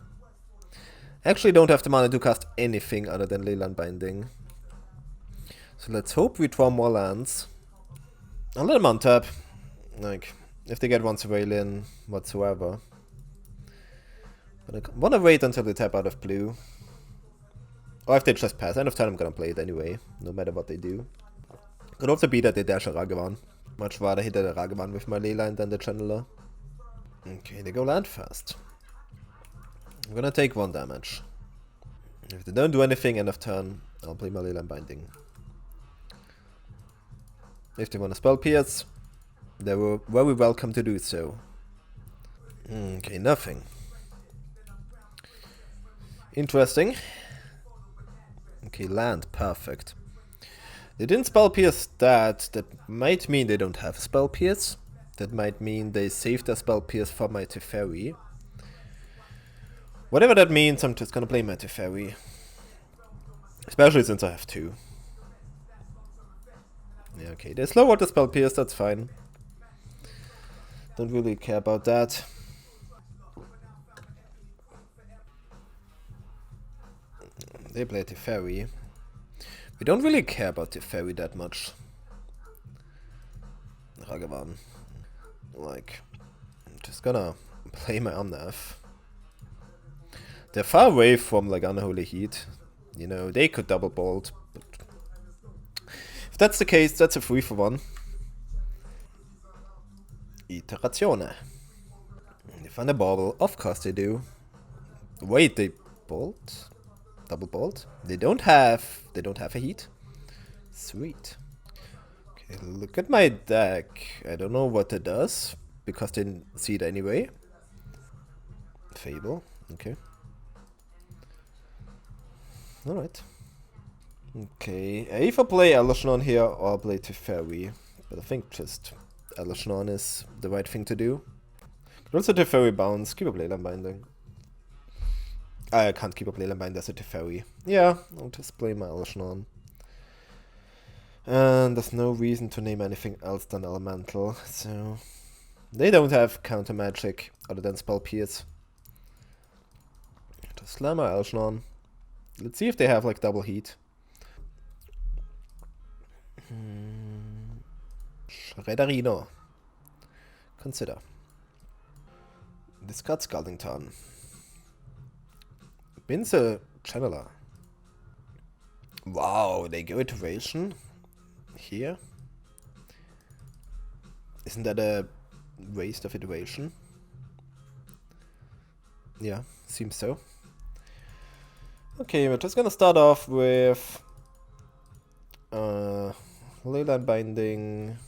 Actually don't have the mana to cast anything other than Leyland Binding. So let's hope we draw more lands. I'll let them untap. Like, if they get one Surveillance whatsoever. But I wanna wait until they tap out of blue. Or if they just pass. End of turn I'm gonna play it anyway, no matter what they do. Could also be that they dash a Ragavan. Much rather hit a Ragavan with my Leyline than the Channeler. Okay, they go land first. I'm gonna take 1 damage. If they don't do anything end of turn, I'll play my Leyline Binding. If they want to spell pierce, they were very welcome to do so. Okay, nothing. Interesting. Okay, land, perfect. They didn't spell pierce that. That might mean they don't have a spell pierce. That might mean they save their spell pierce for my Teferi. Whatever that means, I'm just gonna play my Teferi. Especially since I have 2. Yeah, okay, they slow out the spell pierce, that's fine. Don't really care about that. They play Teferi. We don't really care about Teferi that much. Ragavan. Like, I'm just gonna play my Omnath. They're far away from like Unholy Heat. You know, they could double bolt, but if that's the case, that's a 3-for-1. Iterazione. They find a bauble, of course they do. Wait, they bolt? Double bolt? They don't have a heat? Sweet. Okay, look at my deck. I don't know what it does, because they didn't see it anyway. Fable, okay. Alright. Okay, I either play Elishnon here or play Teferi. But I think just Elishnon is the right thing to do. Could also Teferi bounce, keep a Leyline Binding. I can't keep a Leyline Binding as a Teferi. Yeah, I'll just play my Elishnon. And there's no reason to name anything else than Elemental, so... They don't have counter magic other than Spell Pierce. Just slam my Elishnon. Let's see if they have like double heat. Shredderino. Consider. Discard Scalding Tarn. Bin's a Channeler. Wow, they go Iteration here. Isn't that a waste of Iteration? Yeah, seems so. Okay, we're just gonna start off with Leyline Binding.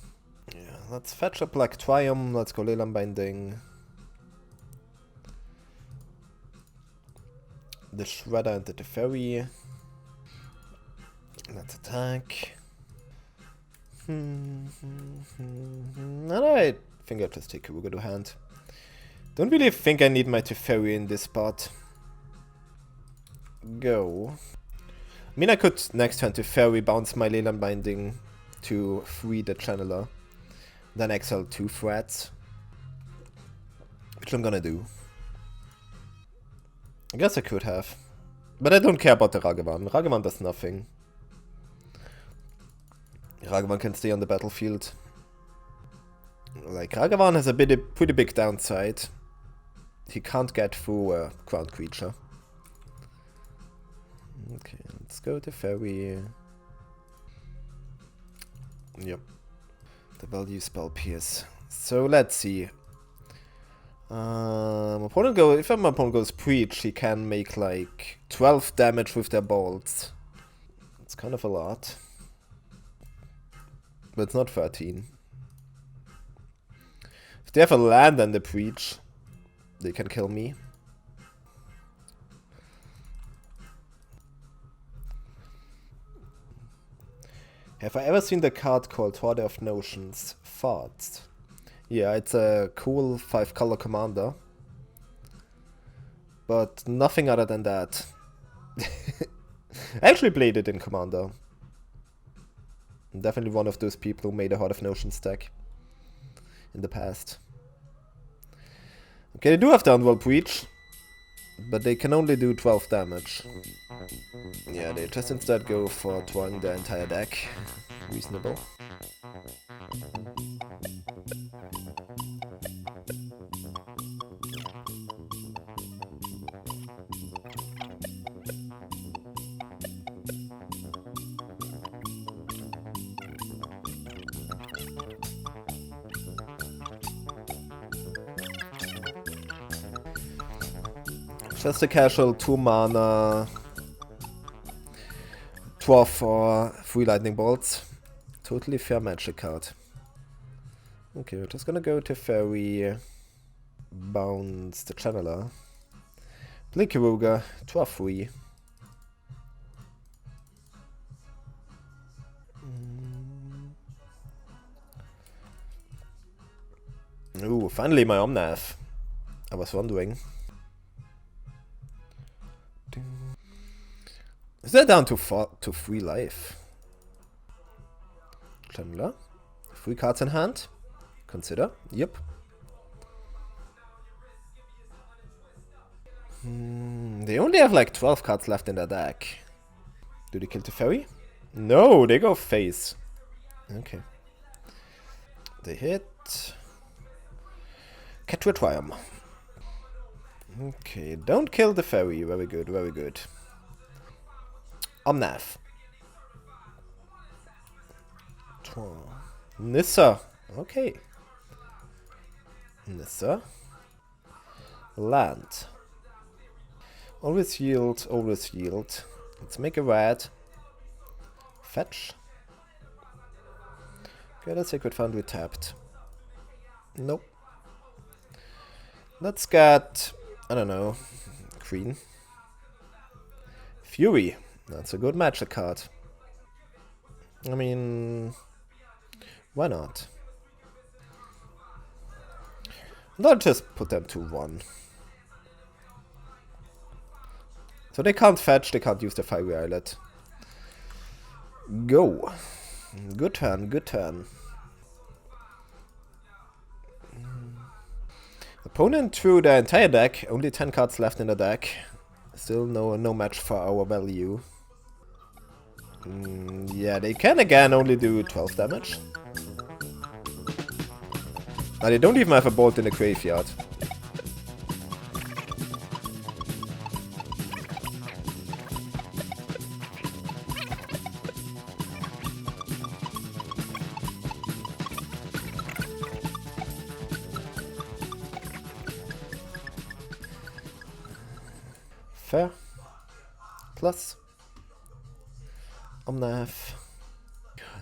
Yeah, let's fetch a Black Triumph. Let's go Leyline Binding. The Shredder and the Teferi. Let's attack. And I think I'll just take Keruga to hand. Don't really think I need my Teferi in this spot. Go. I mean, I could next turn Teferi bounce my Leyline Binding to free the Channeler. Then exile 2 threats. Which I'm gonna do. I guess I could have. But I don't care about the Ragavan. Ragavan does nothing. Ragavan can stay on the battlefield. Like, Ragavan has a pretty big downside. He can't get through a ground creature. Okay, let's go to Fairy. Yep. The value spell pierce. So let's see. If my opponent goes Preach, he can make like 12 damage with their bolts. It's kind of a lot. But it's not 13. If they have a land and the Preach, they can kill me. Have I ever seen the card called Horde of Notions? Thoughts. Yeah, it's a cool 5-color commander. But nothing other than that. I actually played it in Commander. I'm definitely one of those people who made a Horde of Notions deck in the past. Okay, they do have Downwell Breach, but they can only do 12 damage. Yeah, they just instead go for drawing their entire deck. Reasonable. Just a casual 2-mana 12 for 3 lightning bolts. Totally fair magic card. Okay, we're just gonna go to Fairy, bounce the Channeler, play Keruga, 12-3. Ooh, finally my Omnath. I was wondering. Is that down to 3 life? Chandler? 3 cards in hand? Consider. Yep. They only have like 12 cards left in their deck. Do they kill the fairy? No, they go face. Okay. They hit. Keruga Triumph. Okay, don't kill the fairy. Very good, very good. Omnath. Nissa. Okay. Nissa. Land. Always yield, always yield. Let's make a red. Fetch. Get a Sacred Foundry tapped. Nope. Let's get, I don't know, green. Fury. That's a good magic card. I mean, why not? I'll just put them to 1. So they can't fetch, they can't use the Fiery Islet. Go. Good turn, good turn. Opponent threw the entire deck, only 10 cards left in the deck. Still no match for our value. Yeah, they can again only do 12 damage. Now they don't even have a bolt in the graveyard. Fair. Plus. Omnath.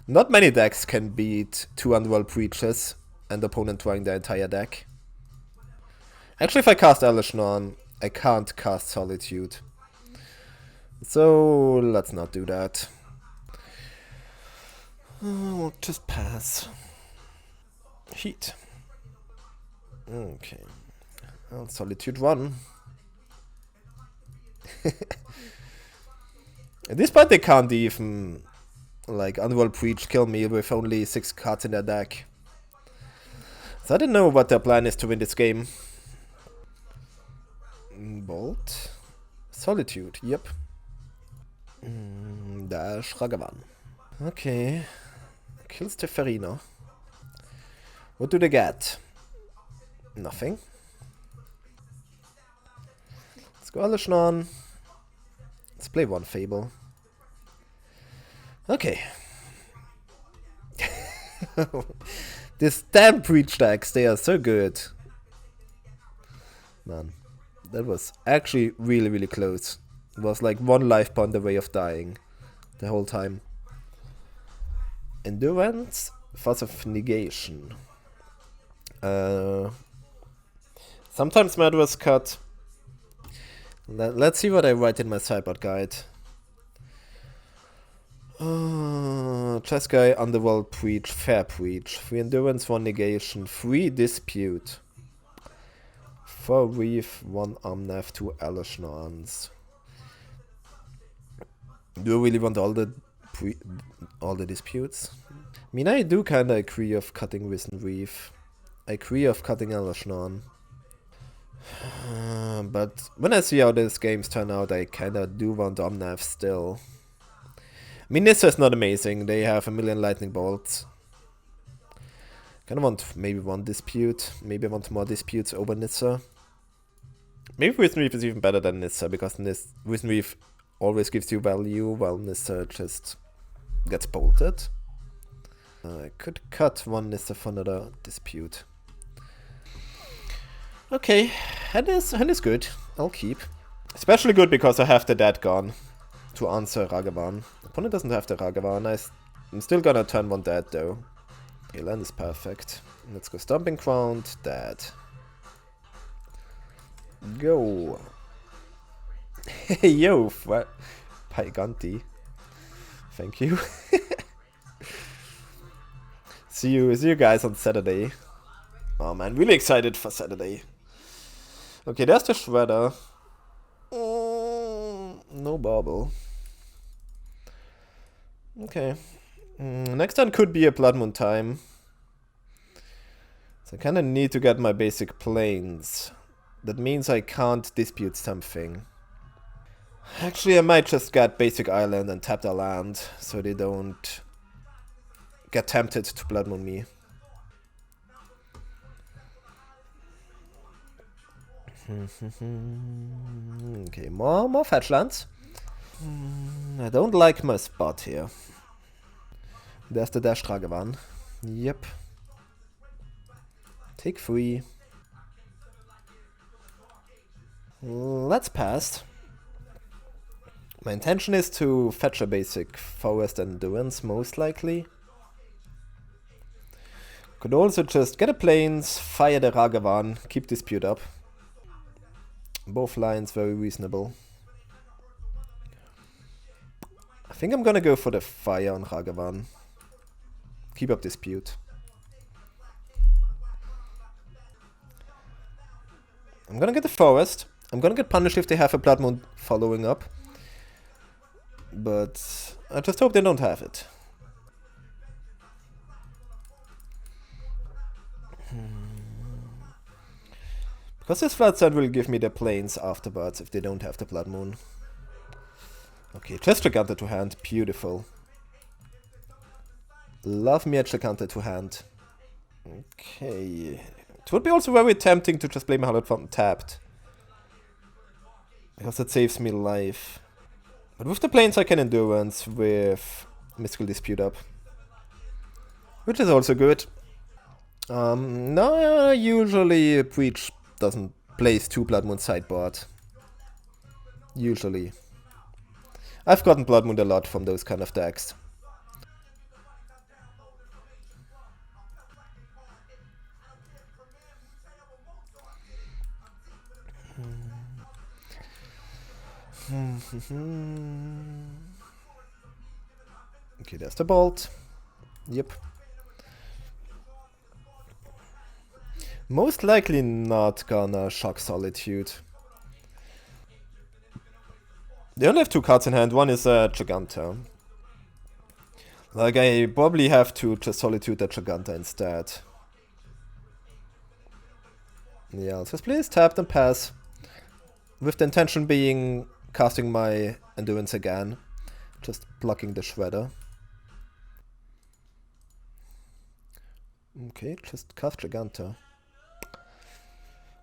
Not many decks can beat 2 Underworld Breaches and opponent drawing the entire deck. Actually, if I cast Elishnon, I can't cast Solitude. So let's not do that. We'll just pass. Heat. Okay. Well, Solitude 1. At this point they can't even like Underworld Breach kill me with only 6 cards in their deck. So I don't know what their plan is to win this game. Bolt. Solitude, yep. Dash Ragavan. Okay. Kills Teferina. What do they get? Nothing. Let's go Elishnon. Let's play 1 Fable. Okay. These damn Breach decks, they are so good. Man, that was actually really close. It was like 1 life point away of dying the whole time. Endurance, Force of Negation. Sometimes Murderous Cut. Let's see what I write in my sideboard guide. Chess Guy, Underworld Breach, Fair Breach. 3 Endurance, 1 Negation, 3 Dispute. 4 Reef, 1 Omnath, 2 Elishnons. Do I really want all the disputes? I mean, I do kinda agree of cutting Risen Reef. I agree of cutting Elishnon. But when I see how these games turn out, I kinda do want Omnath still. I mean, Nissa is not amazing. They have a million lightning bolts. Kinda want maybe 1 dispute. Maybe I want more disputes over Nissa. Maybe Risen Reef is even better than Nissa, because Risen Reef always gives you value, while Nissa just gets bolted. I could cut 1 Nissa for another dispute. Okay, hand is good. I'll keep. Especially good because I have the dead gone to answer Ragavan. Opponent doesn't have the Ragavan. I'm still gonna turn 1 dead though. Okay, land is perfect. Let's go Stomping Ground, dead. Go. Hey yo, Paiganti. Thank you. See you guys on Saturday. Oh man, really excited for Saturday. Okay, there's the Shredder. No bauble. Okay. Next turn could be a Blood Moon time. So I kinda need to get my basic planes. That means I can't dispute something. Actually, I might just get basic island and tap their land, so they don't get tempted to Blood Moon me. Okay, more fetch lands. I don't like my spot here. There's the Dash Ragavan. Yep. Take 3. Let's pass. My intention is to fetch a basic Forest Endurance, most likely. Could also just get a Plains, fire the Ragavan, keep Dispute up. Both lines very reasonable. I think I'm gonna go for the fire on Ragavan. Keep up Dispute. I'm gonna get the Forest. I'm gonna get punished if they have a Blood Moon following up. But I just hope they don't have it. Because this Flood Set will give me the Plains afterwards if they don't have the Blood Moon. Okay, just Giganta to hand. Beautiful. Love me a Giganta to hand. Okay. It would be also very tempting to just play my Hallowed Fountain tapped. Because it saves me life. But with the Plains I can Endurance with Mystical Dispute up. Which is also good. No, usually Breach doesn't place 2 Blood Moon sideboard. Usually. I've gotten Blood Moon a lot from those kind of decks. Okay, there's the Bolt. Yep. Most likely not gonna shock Solitude. They only have 2 cards in hand. One is a Giganta. Like, I probably have to just Solitude the Giganta instead. Yeah, I'll just please tap and pass. With the intention being casting my Endurance again. Just blocking the Shredder. Okay, just cast Giganta.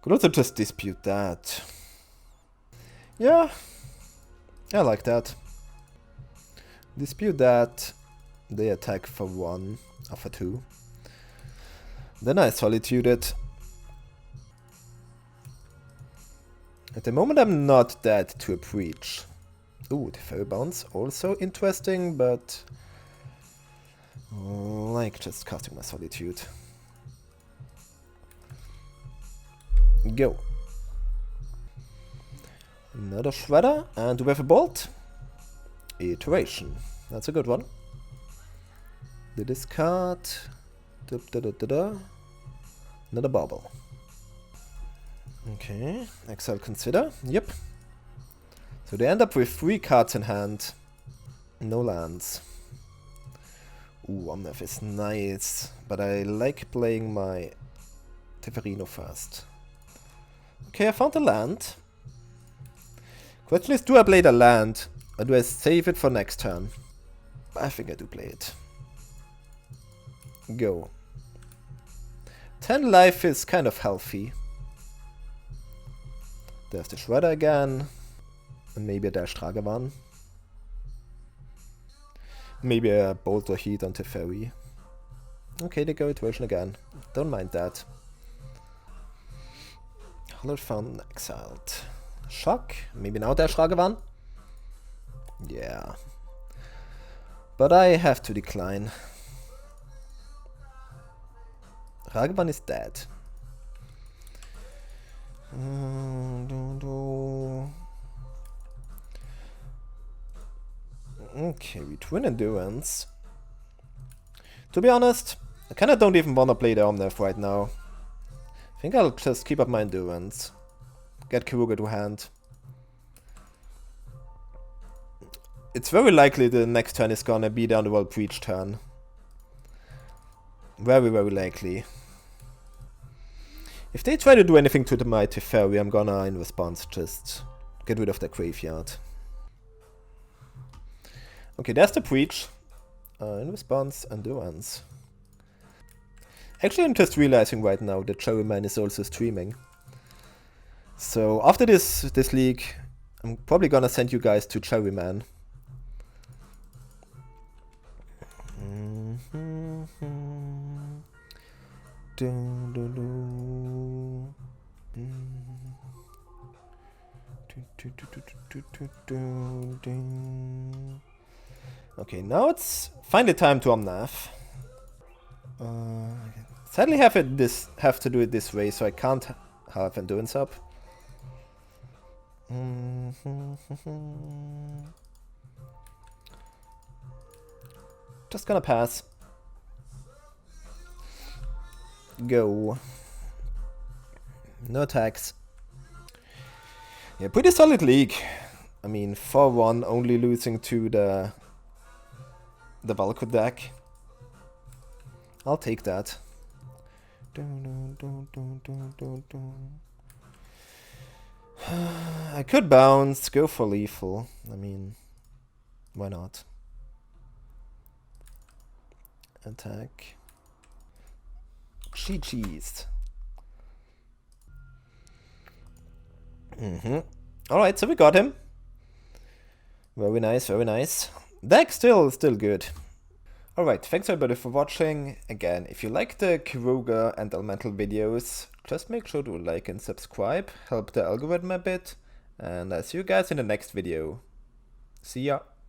Could also just dispute that. Yeah, I like that. Dispute that. They attack for 1 or for 2. Then I Solitude it. At the moment I'm not dead to a Breach. Ooh, the Fairy Bounce, also interesting, but like just casting my Solitude. Go. Another Shredder, and we have a Bolt. Iteration. That's a good one. The discard. Another bauble. Okay, exile consider. Yep. So they end up with 3 cards in hand. No lands. Ooh, Omnath is nice. But I like playing my Teferino first. Okay, I found a land. Question is, do I play the land? Or do I save it for next turn? I think I do play it. Go. 10 life is kind of healthy. There's the Shredder again. And maybe a Dash Ragavan. Maybe a Bolt or Heat on Teferi. Okay, they go Iteration again. Don't mind that. Hallowed Fountain exiled. Shock. Maybe now Dash Ragavan. Yeah. But I have to decline. Ragavan is dead. Okay, we Twin Endurance. To be honest, I kinda don't even wanna play the Omnath right now. I think I'll just keep up my endurance. Get Keruga to hand. It's very likely the next turn is gonna be the Underworld Breach turn. Very, very likely. If they try to do anything to the Mighty Fairy, I'm gonna, in response, just get rid of the graveyard. Okay, there's the Breach. In response, Endurance. Actually, I'm just realizing right now that Cherryman is also streaming. So after this league, I'm probably gonna send you guys to Cherryman. Okay, now it's finally time to Omnath. Sadly have to do it this way, so I can't have endurance up. Just gonna pass. Go. No attacks. Yeah, pretty solid league. I mean, 4-1, only losing to the Valkyr deck. I'll take that. I could bounce, go for lethal. I mean, why not? Attack. GG's. Alright, so we got him. Very nice, very nice. Deck still good. Alright, thanks everybody for watching. Again, if you like the Keruga and Elemental videos, just make sure to like and subscribe, help the algorithm a bit, and I'll see you guys in the next video. See ya!